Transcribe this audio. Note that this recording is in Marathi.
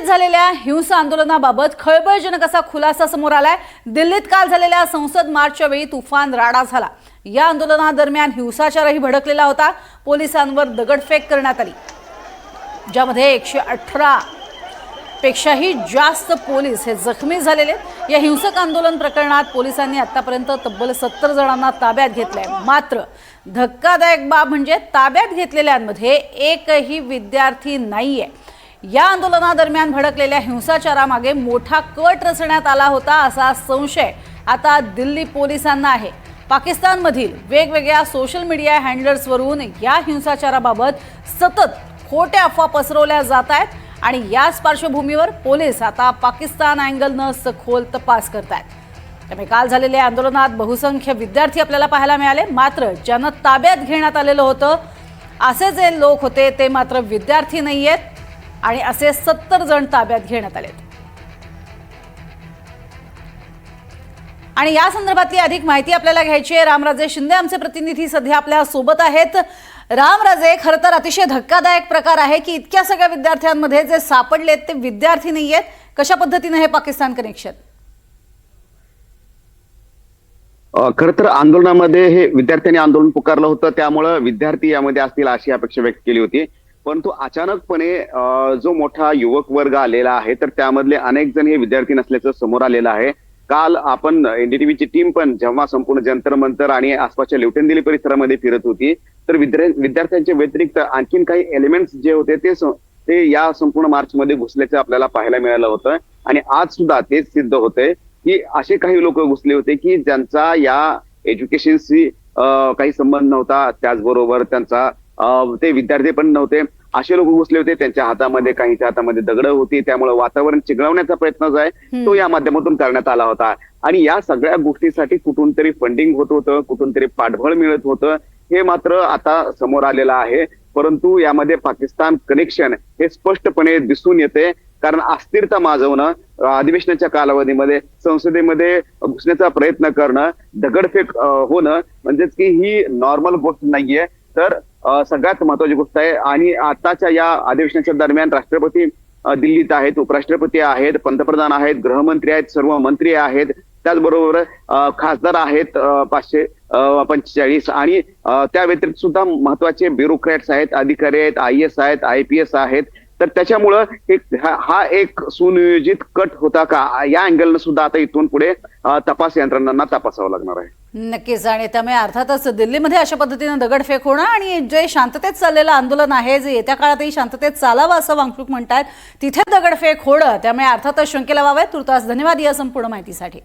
झालेल्या हिंसा आंदोलनाबाबत खळबळजनक असा खुलासा समोर आलाय। दिल्लीत काल झालेल्या संसद मार्चच्या वेळी तुफान राडा झाला। या आंदोलनादरम्यान हिंसाचारही भडकलेला होता। पोलिसांवर दगडफेक करण्यात आली, ज्यामध्ये 118 पेक्षाही जास्त पोलीस हे जखमी झालेले। या हिंसक आंदोलन प्रकरणात पोलिसांनी आतापर्यंत तब्बल 70 जणांना ताब्यात घेतलंय। मात्र धक्कादायक बाब म्हणजे ताब्यात घेतलेल्यांमध्ये एकही विद्यार्थी नाहीये। या आंदोलनादरम्यान भडकलेल्या हिंसाचारामागे मोठा कट रचण्यात आला होता असा संशय आता दिल्ली पोलिसांना आहे। पाकिस्तानमधील वेगवेगळ्या सोशल मीडिया हँडलर्सवरून या हिंसाचाराबाबत सतत खोट्या अफवा पसरवल्या जात आहेत आणि याच पार्श्वभूमीवर पोलीस आता पाकिस्तान अँगलनं सखोल तपास करतायत। त्यामुळे काल झालेल्या आंदोलनात बहुसंख्य विद्यार्थी आपल्याला पाहायला मिळाले। मात्र ज्यांना ताब्यात घेण्यात आलेलं होतं असे जे लोक होते ते मात्र विद्यार्थी नाहीयेत आणि असे 70 जण ताब्यात घेण्यात आलेत। आणि या संदर्भातली अधिक माहिती आपल्याला घ्यायची आहे। रामराजे शिंदे आमचे प्रतिनिधी सध्या आपल्या सोबत आहेत। रामराजे, खरं तर अतिशय धक्कादायक प्रकार आहे की इतक्या सगळ्या विद्यार्थ्यांमध्ये जे सापडलेत ते विद्यार्थी नाहीयेत। कशा पद्धतीने हे पाकिस्तान कनेक्शन? खरं तर आंदोलनामध्ये हे विद्यार्थ्यांनी आंदोलन पुकारलं होतं, त्यामुळे विद्यार्थी यामध्ये असतील अशी अपेक्षा व्यक्त केली होती। परंतु अचानकपणे जो मोठा युवक वर्ग आलेला आहे तर त्यामधले अनेक जण हे विद्यार्थी नसल्याचं समोर आलेलं आहे। काल आपण एनडीटीव्हीची टीम पण जेव्हा संपूर्ण जंतर मंतर आणि आसपासच्या लेफ्टन दिल्ली परिसरामध्ये फिरत होती तर विद्यार्थ्यांच्या व्यतिरिक्त आणखीन काही एलिमेंट्स जे होते ते या संपूर्ण मार्च मध्ये घुसल्याचं आपल्याला पाहायला मिळालं होतं। आणि आज सुद्धा तेच सिद्ध होतंय की असे काही लोक घुसले होते की ज्यांचा या एज्युकेशनशी काही संबंध नव्हता, त्याचबरोबर त्यांचा ते विद्यार्थी पण नव्हते, असे लोक घुसले होते। त्यांच्या हातामध्ये काहींच्या हातामध्ये दगड होती, त्यामुळे वातावरण चिघळवण्याचा प्रयत्न जो आहे तो या माध्यमातून करण्यात आला होता। आणि या सगळ्या गोष्टीसाठी कुठून तरी फंडिंग होत होतं, कुठून तरी पाठबळ मिळत होतं, हे मात्र आता समोर आलेलं आहे। परंतु यामध्ये पाकिस्तान कनेक्शन हे स्पष्टपणे दिसून येते, कारण अस्थिरता माजवणं, अधिवेशनाच्या कालावधीमध्ये संसदेमध्ये घुसण्याचा प्रयत्न करणं, दगडफेक होणं म्हणजेच की ही नॉर्मल गोष्ट नाहीये, तर सगळ्यात महत्वाची गोष्ट आहे। आणि आताच्या या अधिवेशनाच्या दरम्यान राष्ट्रपती दिल्लीत आहेत, उपराष्ट्रपती आहेत, पंतप्रधान आहेत, गृहमंत्री आहेत, सर्व मंत्री आहेत, त्याचबरोबर खासदार आहेत 545 आणि त्या व्यतिरिक्त सुद्धा महत्वाचे ब्युरोक्रॅट्स आहेत, अधिकारी आहेत, IAS आहेत, IPS आहेत। तर त्याच्यामुळं हा एक सुनियोजित कट होता का या अँगलनं सुद्धा आता इथून पुढे तपास यंत्रणांना तपासावं लागणार आहे। नक्कीच। आणि त्यामुळे अर्थातच दिल्लीमध्ये अशा पद्धतीने दगडफेक होणं आणि जे शांततेत चाललेलं आंदोलन आहे, जे येत्या काळातही शांततेत चालावं असं वांगचूक म्हणतात, तिथे दगडफेक होणं त्यामुळे अर्थातच शंकेला वाव आहे। तुर्तास धन्यवाद या संपूर्ण माहितीसाठी।